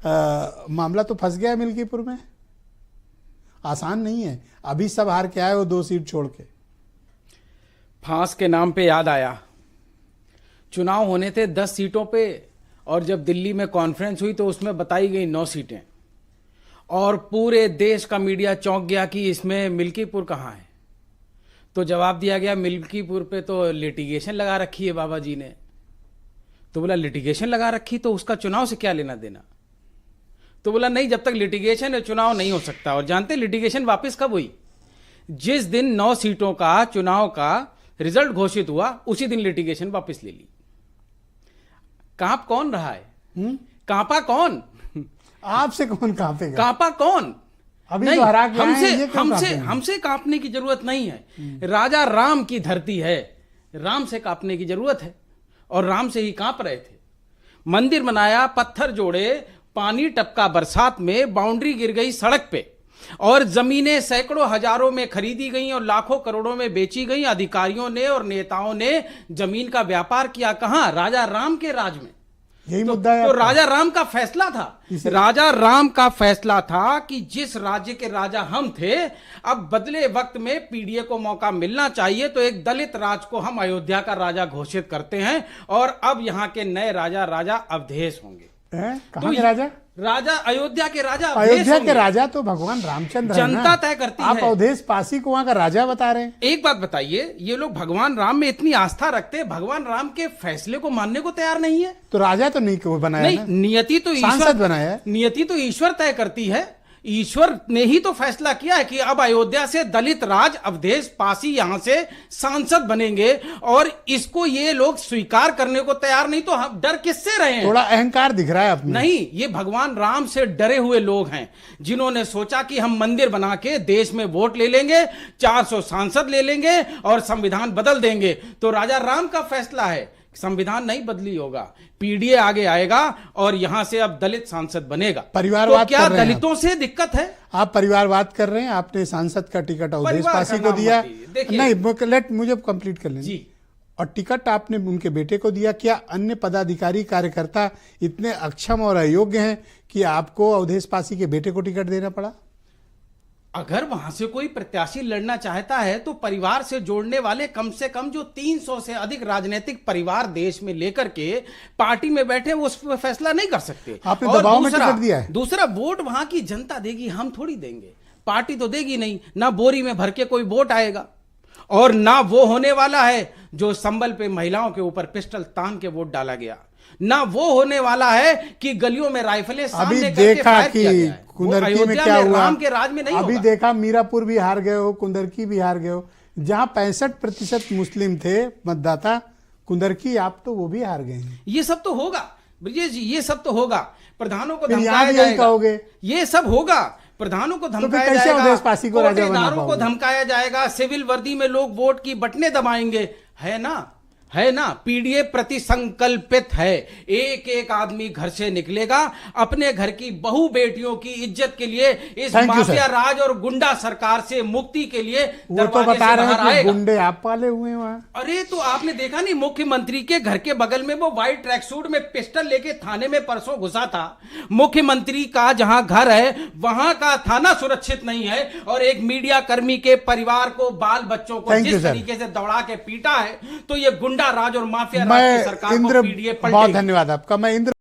मामला तो फंस गया है मिल्कीपुर में। आसान नहीं है, अभी सब हार के आए वो 2 सीट छोड़ के। फांस के नाम पे याद आया, चुनाव होने थे 10 सीटों पे, और जब दिल्ली में कॉन्फ्रेंस हुई तो उसमें बताई गई 9 सीटें, और पूरे देश का मीडिया चौंक गया कि इसमें मिल्कीपुर कहाँ है। तो जवाब दिया गया मिल्कीपुर पे तो लिटिगेशन लगा रखी है बाबा जी ने। तो बोला लिटिगेशन लगा रखी तो उसका चुनाव से क्या लेना देना। तो बोला नहीं, जब तक लिटिगेशन है चुनाव नहीं हो सकता। और जानते लिटिगेशन वापस कब हुई? जिस दिन 9 सीटों का चुनाव का रिजल्ट घोषित हुआ उसी दिन लिटिगेशन वापस ले ली। कांप कौन रहा है? कांपा कौन? आपसे कौन कांपेगा? कांपा कौन? अभी नहीं, तो हरा के आए हैं, ये क्यों हमसे कांपने की जरूरत नहीं है। राजा राम की धरती है, राम से कांपने की जरूरत है, और राम से ही कांप रहे थे। मंदिर बनाया, पत्थर जोड़े, पानी टपका बरसात में, बाउंड्री गिर गई सड़क पे, और जमीनें सैकड़ों हजारों में खरीदी गई और लाखों करोड़ों में बेची गई। अधिकारियों ने और नेताओं ने जमीन का व्यापार किया कहां? राजा राम के राज में। यही मुद्दा है। तो राजा राम का फैसला था, राजा राम का फैसला था कि जिस राज्य के राजा हम थे, अब बदले वक्त में पीडीए को मौका मिलना चाहिए। तो एक दलित राज को हम अयोध्या का राजा घोषित करते हैं, और अब यहां के नए राजा अवधेश होंगे। कहां के राजा? राजा अयोध्या के राजा। अयोध्या के राजा तो भगवान रामचंद्र है ना? जनता तय करती है। आप अवधेश पासी को वहां का राजा बता रहे हैं। एक बात बताइए, ये लोग भगवान राम में इतनी आस्था रखते हैं, भगवान राम के फैसले को मानने को तैयार नहीं है। तो राजा तो नहीं बनाया नहीं, ना? नियति तो सांसद बनाया है। नियति तो ईश्वर तय करती है। ईश्वर ने ही तो फैसला किया है कि अब अयोध्या से दलित राज अवधेश पासी यहां से सांसद बनेंगे, और इसको ये लोग स्वीकार करने को तैयार नहीं। तो हम डर किससे रहे हैं? थोड़ा अहंकार दिख रहा है अपने। नहीं, ये भगवान राम से डरे हुए लोग हैं, जिन्होंने सोचा कि हम मंदिर बना के देश में वोट ले लेंगे, 400 सांसद ले लेंगे और संविधान बदल देंगे। तो राजा राम का फैसला है, संविधान नहीं बदली होगा, पीडीए आगे आएगा और यहां से अब दलित सांसद बनेगा। परिवारवाद तो क्या दलितों से दिक्कत है? आप परिवारवाद कर रहे हैं। आपने सांसद का टिकट अवधेश पासी को दिया। नहीं, मुझे कंप्लीट कर लें जी। और टिकट आपने उनके बेटे को दिया। क्या अन्य पदाधिकारी कार्यकर्ता इतने अक्षम और अयोग्य हैं कि आपको अवधेश पासी के बेटे को टिकट देना पड़ा? अगर वहां से कोई प्रत्याशी लड़ना चाहता है तो परिवार से जोड़ने वाले कम से कम जो 300 से अधिक राजनीतिक परिवार देश में लेकर के पार्टी में बैठे, वो उस पर फैसला नहीं कर सकते। आपने दबाव में टिकट दिया है। दूसरा, वोट वहां की जनता देगी, हम थोड़ी देंगे। पार्टी तो देगी नहीं, ना बोरी में भर के कोई वोट आएगा, और ना वो होने वाला है जो संबल पे महिलाओं के ऊपर पिस्टल तान के वोट डाला गया, ना वो होने वाला है कि गलियों में राइफलें सामने करके फायर किया गया है। कुंदरकी में क्या हुआ? राम के राज में नहीं अभी होगा। देखा, मीरापुर भी हार गए हो, कुंदरकी भी हार गए हो। जहां 65% मुस्लिम थे मतदाता, कुंदरकी आप तो वो भी हार गए हैं। ये सब तो होगा ब्रिजेश जी, ये सब तो होगा। प्रधानों को फिर धमकाया जाएगा, ये सब होगा। प्रधानों को धमकाया जाएगा, कोटेदारों को धमकाया जाएगा, सिविल वर्दी में लोग वोट की बटनें दबाएंगे। है ना, पीडीए प्रति संकल्पित है। एक एक आदमी घर से निकलेगा, अपने घर की बहु बेटियों की इज्जत के लिए, इस माफिया राज और गुंडा सरकार से मुक्ति के लिए वो तो बता रहे हैं कि गुंडे आप पाले हुए हैं वहां। अरे तो आपने देखा नहीं, मुख्यमंत्री के घर के बगल में वो व्हाइट ट्रैक सूट में पिस्टल लेके थाने में परसों घुसा था। मुख्यमंत्री का जहां घर है वहां का थाना सुरक्षित नहीं है, और एक मीडिया कर्मी के परिवार को, बाल बच्चों को जिस तरीके से दौड़ा के पीटा है, तो ये राज और माफिया राज की सरकार को पीडीए पलटेगी। बहुत धन्यवाद आपका। मैं इंद्र